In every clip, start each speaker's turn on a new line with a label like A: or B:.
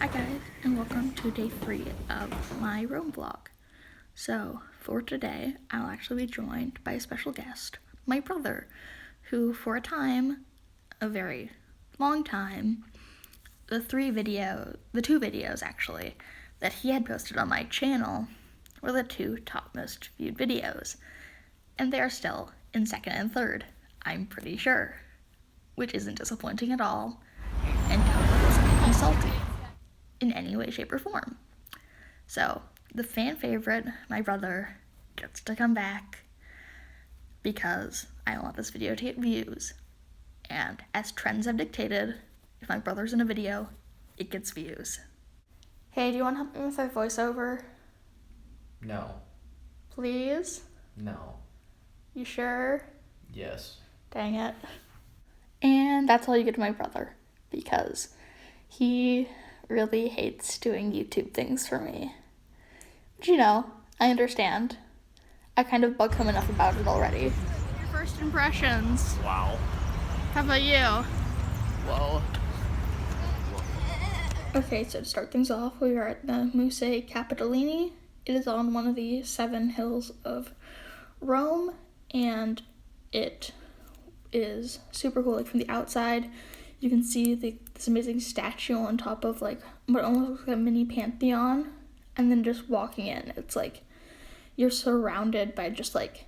A: Hi guys, and welcome to day 3 of my Rome vlog. So, for today, I'll actually be joined by a special guest, my brother, who for a time, a very long time, the two videos actually, that he had posted on my channel were the 2 top most viewed videos. And they are still in 2nd and 3rd, I'm pretty sure. Which isn't disappointing at all, and totally doesn't make me salty in any way, shape, or form. So, the fan favorite, my brother, gets to come back because I want this video to get views. And as trends have dictated, if my brother's in a video, it gets views. Hey, do you want to help me with my voiceover?
B: No.
A: Please?
B: No.
A: You sure?
B: Yes.
A: Dang it. And that's all you get to my brother, because he really hates doing YouTube things for me. But you know, I understand. I kind of bug him enough about it already. Your first impressions.
B: Wow.
A: How about you?
B: Whoa.
A: Okay, so to start things off, we are at the Musei Capitolini. It is on one of the 7 hills of Rome, and it is super cool. Like from the outside, you can see this amazing statue on top of like what almost looks like a mini pantheon, and then just walking in, it's like you're surrounded by just like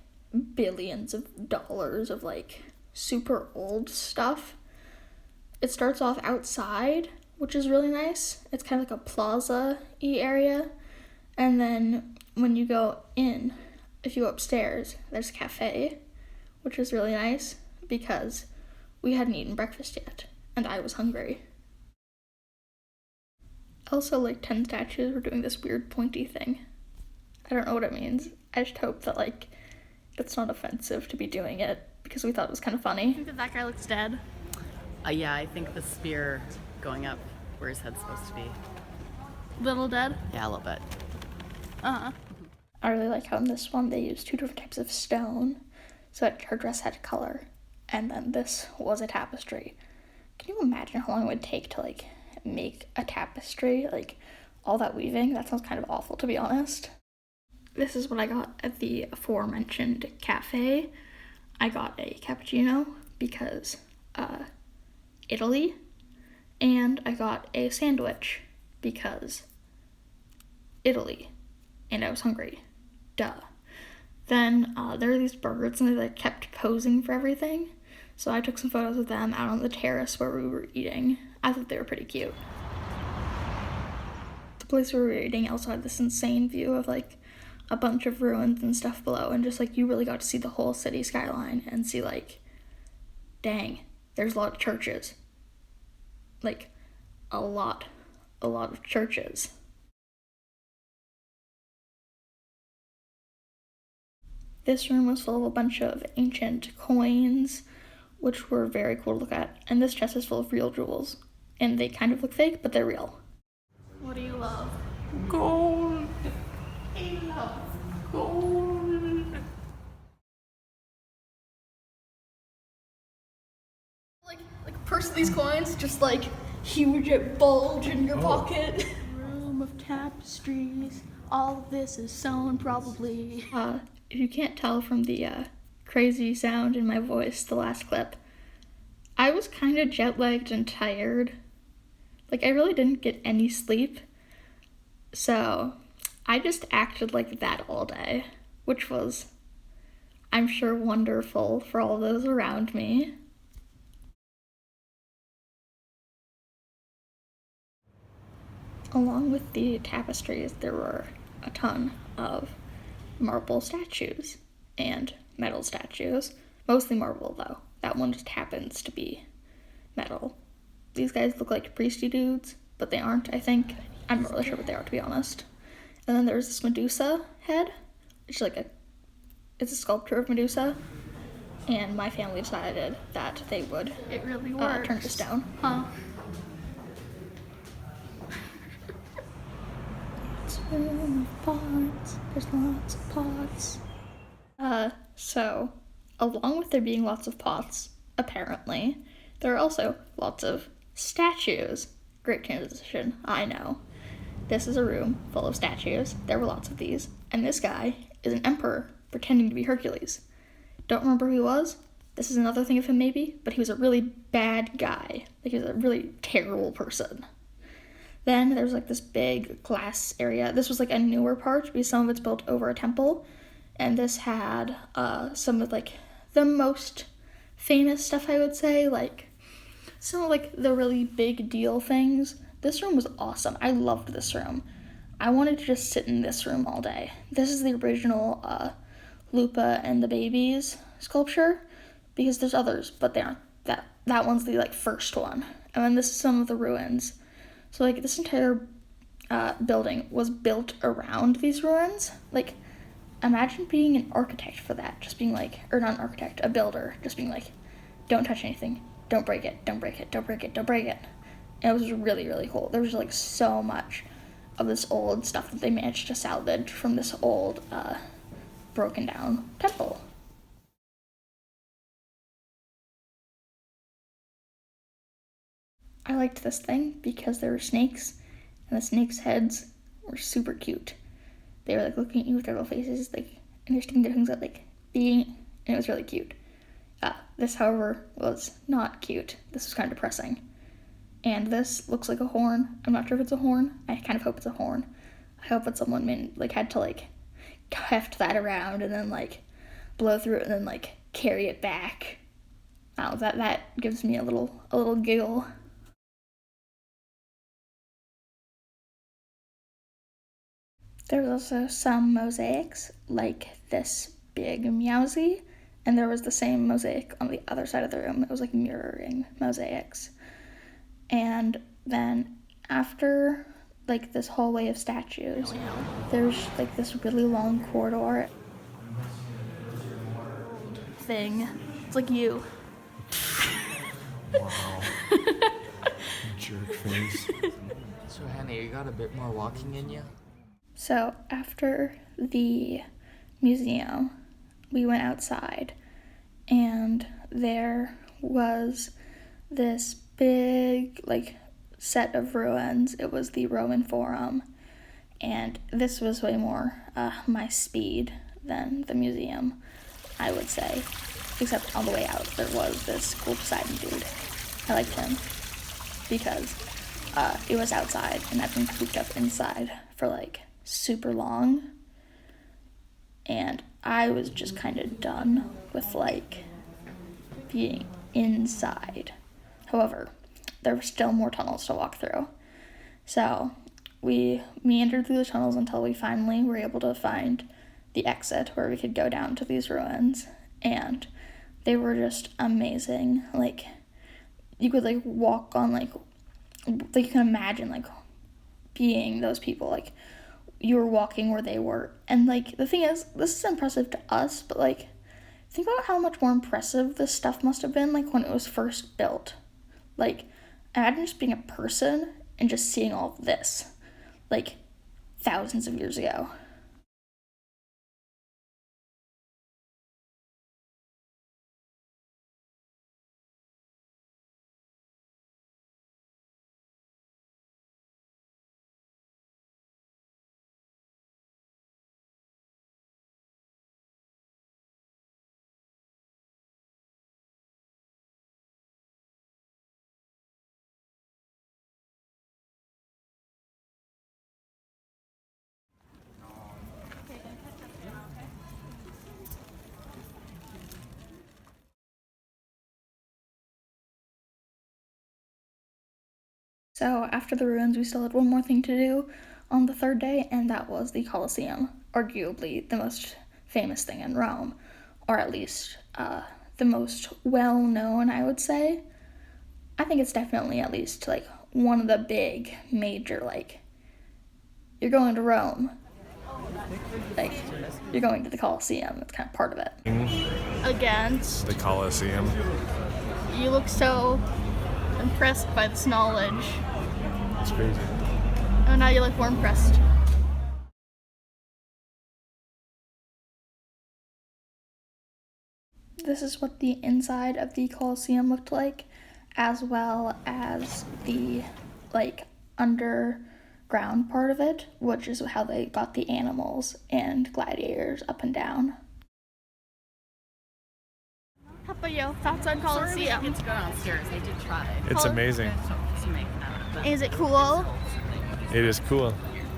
A: billions of dollars of like super old stuff. It starts off outside, which is really nice. It's kind of like a plaza-y area, and then when you go in, if you go upstairs, there's a cafe, which is really nice because we hadn't eaten breakfast yet, and I was hungry. Also, like 10 statues were doing this weird pointy thing. I don't know what it means. I just hope that like it's not offensive to be doing it because we thought it was kind of funny. I think that guy looks dead.
C: Yeah, I think the spear going up where his head's supposed to be.
A: Little dead?
C: Yeah, a little bit.
A: I really like how in this one they used 2 different types of stone so that her dress had color, and then this was a tapestry. Can you imagine how long it would take to like make a tapestry? Like all that weaving? That sounds kind of awful, to be honest. This is what I got at the aforementioned cafe. I got a cappuccino because Italy, and I got a sandwich because Italy, and I was hungry. Duh. Then there were these birds, and they like kept posing for everything. So I took some photos of them out on the terrace where we were eating. I thought they were pretty cute. The place where we were eating also had this insane view of like a bunch of ruins and stuff below, and just like you really got to see the whole city skyline and see like, dang, there's a lot of churches. Like a lot of churches. This room was full of a bunch of ancient coins, which were very cool to look at. And this chest is full of real jewels. And they kind of look fake, but they're real. What do you love?
B: Gold. I love gold.
A: Like purse these coins, just like huge bulge in your pocket. Room of tapestries. All of this is sewn probably. If you can't tell from the crazy sound in my voice, the last clip, I was kind of jet-lagged and tired. Like, I really didn't get any sleep. So, I just acted like that all day, which was, I'm sure, wonderful for all those around me. Along with the tapestries, there were a ton of marble statues and metal statues. Mostly marble, though. That one just happens to be metal. These guys look like priesty dudes, but they aren't, I think. I'm not really sure what they are, to be honest. And then there's this Medusa head. It's a sculpture of Medusa. And my family decided that they would turn this down. Huh? Pots. There's lots of pots. So, along with there being lots of pots, apparently, there are also lots of statues. Great transition, I know. This is a room full of statues. There were lots of these. And this guy is an emperor pretending to be Hercules. Don't remember who he was? This is another thing of him maybe, but he was a really bad guy. Like, he was a really terrible person. Then there's like this big glass area. This was like a newer part because some of it's built over a temple. And this had some of like the most famous stuff, I would say, like some of like the really big deal things. This room was awesome. I loved this room. I wanted to just sit in this room all day. This is the original Lupa and the Babies sculpture, because there's others, but they aren't. That one's the like first one. And then this is some of the ruins. So like this entire building was built around these ruins. Like, imagine being an architect for that. Just being like, or not an architect, a builder. Just being like, don't touch anything. Don't break it. Don't break it. Don't break it. Don't break it. And it was really, really cool. There was like so much of this old stuff that they managed to salvage from this old broken down temple. I liked this thing because there were snakes, and the snakes' heads were super cute. They were like looking at you with their little faces, like, and they're sticking their tongues out, like, being, and it was really cute. This, however, was not cute. This was kind of depressing. And this looks like a horn. I'm not sure if it's a horn. I kind of hope it's a horn. I hope that someone had to like heft that around and then like blow through it and then like carry it back. Oh, that gives me a little giggle. There was also some mosaics, like this big Meowsy, and there was the same mosaic on the other side of the room. It was like mirroring mosaics. And then after like this hallway of statues, there's like this really long corridor thing. It's like you.
D: Wow. Jerk face.
B: So, Hannah, you got a bit more walking in you?
A: So after the museum, we went outside, and there was this big like set of ruins. It was the Roman Forum, and this was way more my speed than the museum, I would say. Except on the way out, there was this cool Poseidon dude. I liked him because it was outside, and I've been cooped up inside for like super long, and I was just kind of done with like being inside. However, there were still more tunnels to walk through, so we meandered through the tunnels until we finally were able to find the exit where we could go down to these ruins, and they were just amazing. Like, you could like walk on like you can imagine like being those people, like you were walking where they were. And like the thing is, this is impressive to us, but like think about how much more impressive this stuff must have been like when it was first built. Like, imagine just being a person and just seeing all of this like thousands of years ago. So after the ruins, we still had one more thing to do on the third day, and that was the Colosseum, arguably the most famous thing in Rome, or at least the most well-known, I would say. I think it's definitely at least like one of the big major, like, you're going to Rome, like you're going to the Colosseum. It's kind of part of it. Against
D: The Colosseum.
A: you look so impressed by this knowledge.
D: It's crazy.
A: Oh, now you look more impressed. This is what the inside of the Colosseum looked like, as well as the like underground part of it, which is how they got the animals and gladiators up and down. How about you? Thoughts on
C: Sorry we didn't get to go downstairs. I did try
D: It's amazing.
C: to make that.
A: Is it cool?
D: It is cool.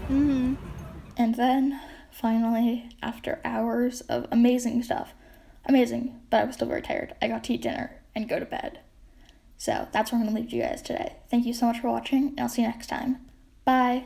A: And then, finally, after hours of amazing stuff, amazing, but I was still very tired, I got to eat dinner and go to bed. So that's where I'm going to leave you guys today. Thank you so much for watching, and I'll see you next time. Bye!